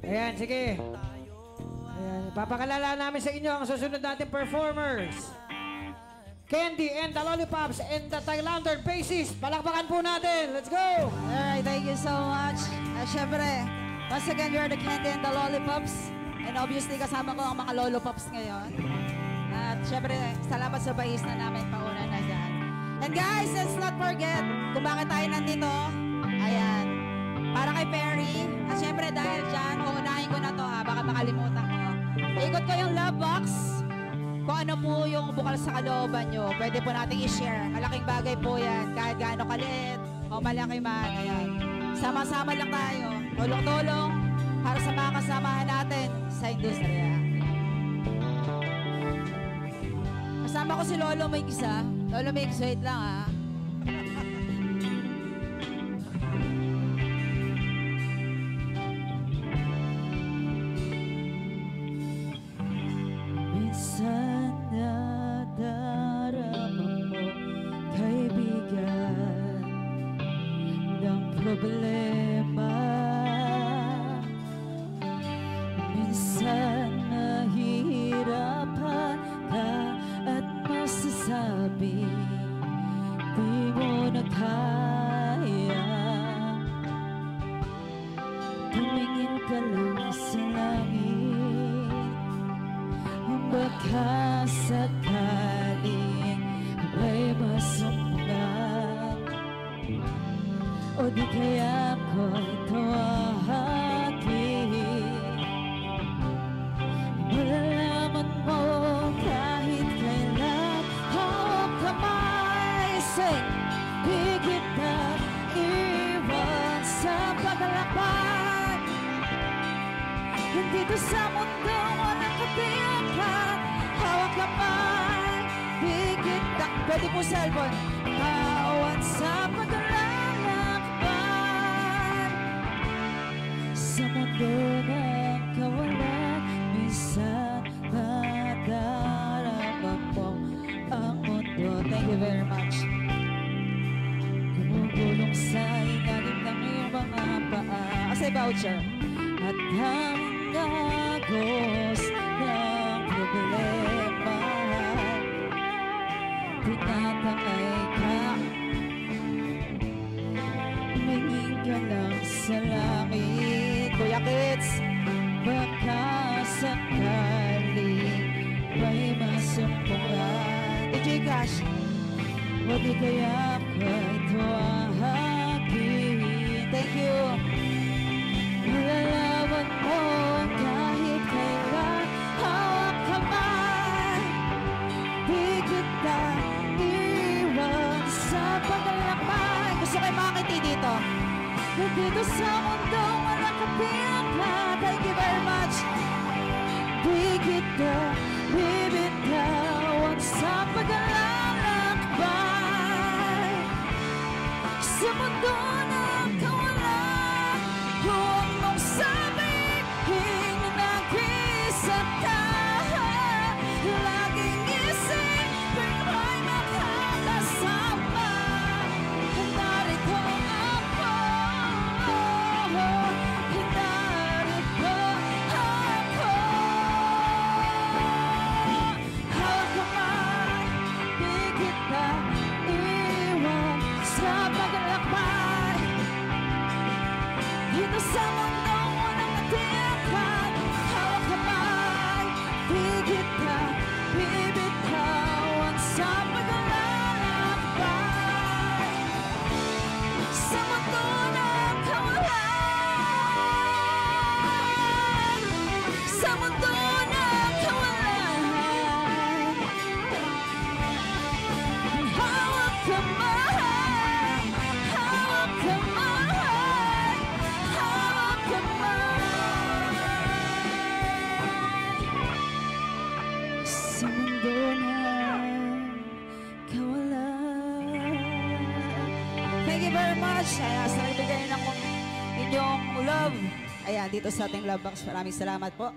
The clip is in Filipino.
Ayan, sige. Ayan, papakalala namin sa inyo ang susunod natin performers. Candy and the Lollipops and the Thailander Bassist. Palakpakan po natin. Let's go! Alright, thank you so much. Siyempre, once again, we are the Candy and the Lollipops. And obviously, kasama ko ang mga Lollipops ngayon. At siyempre, salamat sa bahis na namin pauna na dyan. And guys, let's not forget kung bakit tayo nandito. Ayan, para kay Perry. At siyempre, dahil dyan, uunahin ko na to ha, baka makalimutan ko. Ikot ko yung love box. Kung ano po yung bukal sa kalooban nyo, pwede po natin i-share. Malaking bagay po yan, kahit gaano kaliit o malaki man. Ayan. Sama-sama lang tayo. Tulong-tulong para sa mga kasamahan natin sa industriya. Kasama ko si Lolo Mix ha. Lolo Mix, wait lang ha. Minsan nadarama mo, kaibigan, ng problema. Minsan nahihirapan ka at masasabi di mo na kaya. Tumingin ka lang sa langit, baka sakaling may masumbat, o di kaya ko'y tawagin. Malalaman mo kahit kailan, hawak kamay, say, di kita iwan sa paglalakbay. Dito sa mundo walang katiyakan, hawak kamay, di kita. Pwede po cellphone. Hawak sa paglalakbay, sa mundo ng kawalan. Minsan nadarama mo ang mundo. Thank you very much. Gumugulong sa ilalim ng iyong mga paa. Kasi voucher. At ang nagos ng problema, tinatangay ka, tumingin ka lang sa langit. Kuya Kids, baka sakaling may masumpungan. DJ Cash, o di kaya ko'y tuwahagin. Thank you. Malalaman mo kahit kailan, hawak kamay, di kita iwan sa paglalakbay. Gusto kayo makakiti dito. Dito sa mundo walang katiyakan. Thank you very much. Di kita bibitawan sa paglalakbay, sa mundo ng kawalan. Huwag mong sabihin nag-isa ka, laging isipin ay makakasama. Narito ako, narito ako. Hawak kamay, di kita iwan sa paglalakbay. Dito sa mundo walang katiyakan, hawak kamay, di kita bibitawan sa paglalakbay, sa mundo ng kawalan, sa mundo ng kawalan. Hawak kamay, hawak kamay, hawak kamay, sa mundo ng kawalan. Thank you very much. Sa nagbigay ng inyong love. Ayan, dito sa ating love box. Maraming salamat po.